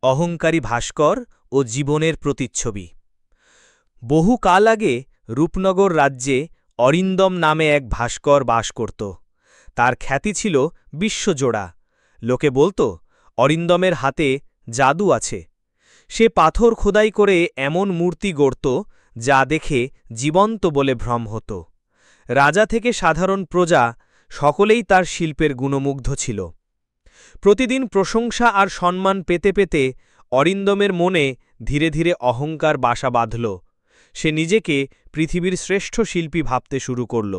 অহংকারী ভাস্কর ও জীবনের প্রতিচ্ছবি। বহু কাল আগে রূপনগর রাজ্যে অরিন্দম নামে এক ভাস্কর বাস করত। তার খ্যাতি ছিল বিশ্বজোড়া। লোকে বলত, অরিন্দমের হাতে জাদু আছে। সে পাথর খোদাই করে এমন মূর্তি গড়ত যা দেখে জীবন্ত বলে ভ্রম হতো। রাজা থেকে সাধারণ প্রজা সকলেই তার শিল্পের গুণমুগ্ধ ছিল। প্রতিদিন প্রশংসা আর সম্মান পেতে পেতে অরিন্দমের মনে ধীরে ধীরে অহংকার বাসা বাঁধল। সে নিজেকে পৃথিবীর শ্রেষ্ঠ শিল্পী ভাবতে শুরু করল।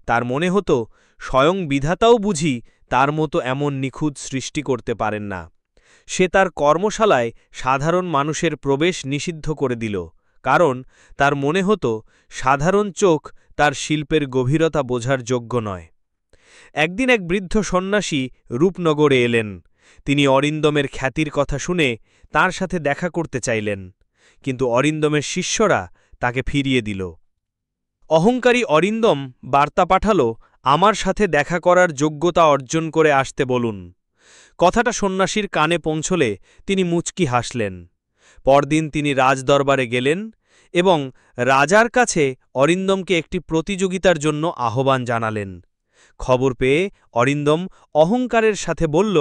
তার মনে হতো, স্বয়ং বিধাতাও বুঝি তার মতো এমন নিখুঁত সৃষ্টি করতে পারেন না। সে তার কর্মশালায় সাধারণ মানুষের প্রবেশ নিষিদ্ধ করে দিল, কারণ তার মনে হতো সাধারণ চোখ তার শিল্পের গভীরতা বোঝার যোগ্য নয়। একদিন এক বৃদ্ধ সন্ন্যাসী রূপনগরে এলেন। তিনি অরিন্দমের খ্যাতির কথা শুনে তার সাথে দেখা করতে চাইলেন, কিন্তু অরিন্দমের শিষ্যরা তাকে ফিরিয়ে দিল। অহংকারী অরিন্দম বার্তা পাঠাল, আমার সাথে দেখা করার যোগ্যতা অর্জন করে আসতে বলুন। কথাটা সন্ন্যাসীর কানে পৌঁছলে তিনি মুচকি হাসলেন। পরদিন তিনি রাজদরবারে গেলেন এবং রাজার কাছে অরিন্দমকে একটি প্রতিযোগিতার জন্য আহ্বান জানালেন। খবর পেয়ে অরিন্দম অহংকারের সাথে বলল,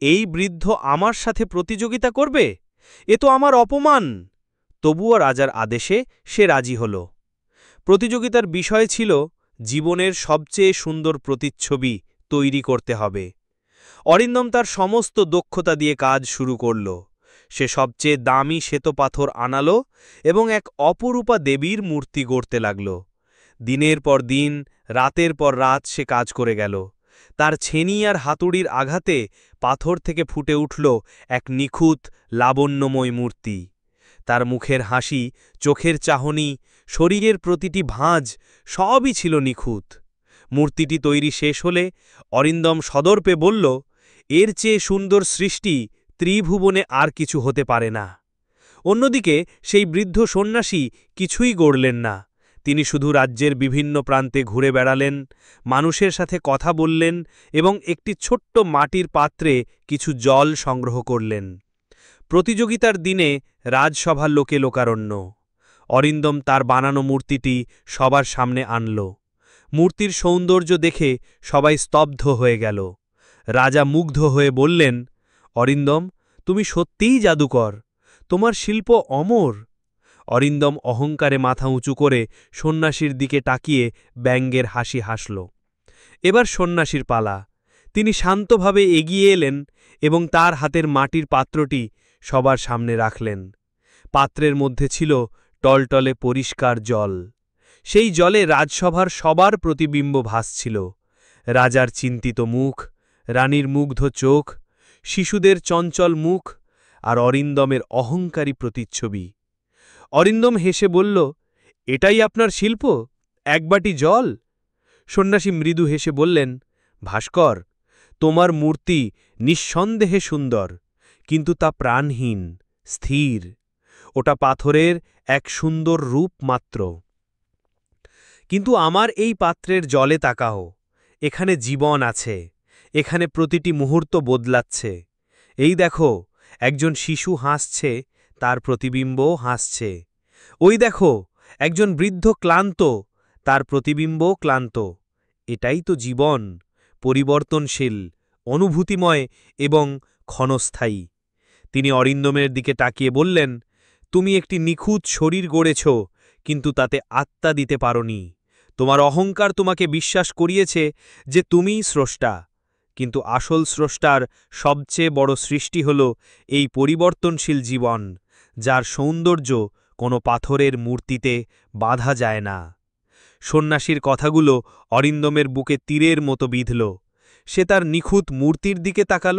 এই বৃদ্ধ আমার সাথে প্রতিযোগিতা করবে? এ তো আমার অপমান। তবুও রাজার আদেশে সে রাজি হল। প্রতিযোগিতার বিষয় ছিল জীবনের সবচেয়ে সুন্দর প্রতিচ্ছবি তৈরি করতে হবে। অরিন্দম তার সমস্ত দক্ষতা দিয়ে কাজ শুরু করল। সে সবচেয়ে দামি শ্বেতপাথর আনালো এবং এক অপরূপা দেবীর মূর্তি গড়তে লাগল। দিনের পর দিন, রাতের পর রাত সে কাজ করে গেল। তার ছেনি আর হাতুড়ির আঘাতে পাথর থেকে ফুটে উঠল এক নিখুঁত লাবণ্যময় মূর্তি। তার মুখের হাসি, চোখের চাহনি, শরীরের প্রতিটি ভাঁজ সবই ছিল নিখুঁত। মূর্তিটি তৈরি শেষ হলে অরিন্দম সদর্পে বলল, এর চেয়ে সুন্দর সৃষ্টি ত্রিভুবনে আর কিছু হতে পারে না। অন্যদিকে সেই বৃদ্ধ সন্ন্যাসী কিছুই গড়লেন না। তিনি শুধু রাজ্যের বিভিন্ন প্রান্তে ঘুরে বেড়ালেন, মানুষের সাথে কথা বললেন এবং একটি ছোট্ট মাটির পাত্রে কিছু জল সংগ্রহ করলেন। প্রতিযোগিতার দিনে রাজসভার লোকে লোকারণ্য। অরিন্দম তার বানানো মূর্তিটি সবার সামনে আনল। মূর্তির সৌন্দর্য দেখে সবাই স্তব্ধ হয়ে গেল। রাজা মুগ্ধ হয়ে বললেন, অরিন্দম, তুমি সত্যিই জাদুকর। তোমার শিল্প অমর। অরিন্দম অহংকারে মাথা উঁচু করে সন্ন্যাসীর দিকে তাকিয়ে ব্যঙ্গের হাসি হাসল। এবার সন্ন্যাসীর পালা। তিনি শান্তভাবে এগিয়ে এলেন এবং তার হাতের মাটির পাত্রটি সবার সামনে রাখলেন। পাত্রের মধ্যে ছিল টলটলে পরিষ্কার জল। সেই জলে রাজসভার সবার প্রতিবিম্ব ভাসছিল। রাজার চিন্তিত মুখ, রানীর মুগ্ধ চোখ, শিশুদের চঞ্চল মুখ আর অরিন্দমের অহংকারী প্রতিচ্ছবি। অরিন্দম হেসে বলল, এটাই আপনার শিল্প? এক বাটি জল? সন্ন্যাসী মৃদু হেসে বললেন, ভাস্কর, তোমার মূর্তি নিঃসন্দেহে সুন্দর, কিন্তু তা প্রাণহীন, স্থির। ওটা পাথরের এক সুন্দর রূপ মাত্র। কিন্তু আমার এই পাত্রের জলে তাকাও। এখানে জীবন আছে। এখানে প্রতিটি মুহূর্ত বদলাচ্ছে। এই দেখো, একজন শিশু হাসছে, তার প্রতিবিম্বও হাসছে। ওই দেখো, একজন বৃদ্ধ ক্লান্ত, তার প্রতিবিম্বও ক্লান্ত। এটাই তো জীবন, পরিবর্তনশীল, অনুভূতিময় এবং ক্ষণস্থায়ী। তিনি অরিন্দমের দিকে তাকিয়ে বললেন, তুমি একটি নিখুঁত শরীর গড়েছ, কিন্তু তাতে আত্মা দিতে পারোনি। তোমার অহংকার তোমাকে বিশ্বাস করিয়েছে যে তুমিই স্রষ্টা, কিন্তু আসল স্রষ্টার সবচেয়ে বড় সৃষ্টি হল এই পরিবর্তনশীল জীবন, যার সৌন্দর্য কোনো পাথরের মূর্তিতে বাঁধা যায় না। সন্ন্যাসীর কথাগুলো অরিন্দমের বুকে তীরের মতো বিঁধল। সে তার নিখুঁত মূর্তির দিকে তাকাল,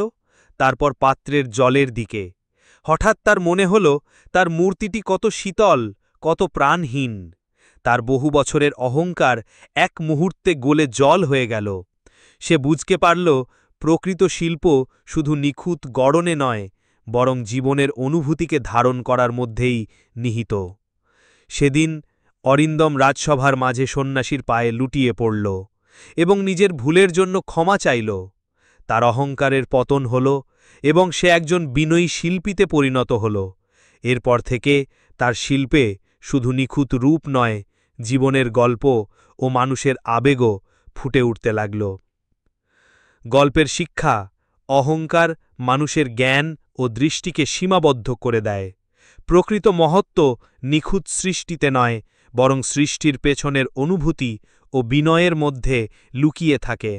তারপর পাত্রের জলের দিকে। হঠাৎ তার মনে হল তার মূর্তিটি কত শীতল, কত প্রাণহীন। তার বহু বছরের অহংকার এক মুহূর্তে গলে জল হয়ে গেল। সে বুঝতে পারল, প্রকৃত শিল্প শুধু নিখুঁত গড়নে নয়, বরং জীবনের অনুভূতিকে ধারণ করার মধ্যেই নিহিত। সেদিন অরিন্দম রাজসভার মাঝে সন্ন্যাসীর পায়ে লুটিয়ে পড়ল এবং নিজের ভুলের জন্য ক্ষমা চাইল। তার অহংকারের পতন হল এবং সে একজন বিনয়ী শিল্পীতে পরিণত হল। এরপর থেকে তার শিল্পে শুধু নিখুঁত রূপ নয়, জীবনের গল্প ও মানুষের আবেগও ফুটে উঠতে লাগল। গল্পের শিক্ষা: অহংকার মানুষের জ্ঞান ও দৃষ্টিকে সীমাবদ্ধ করে দেয়। প্রকৃত মহত্ব নিখুঁত সৃষ্টিতে নয়, বরং সৃষ্টির পেছনের অনুভূতি ও বিনয়ের মধ্যে লুকিয়ে থাকে।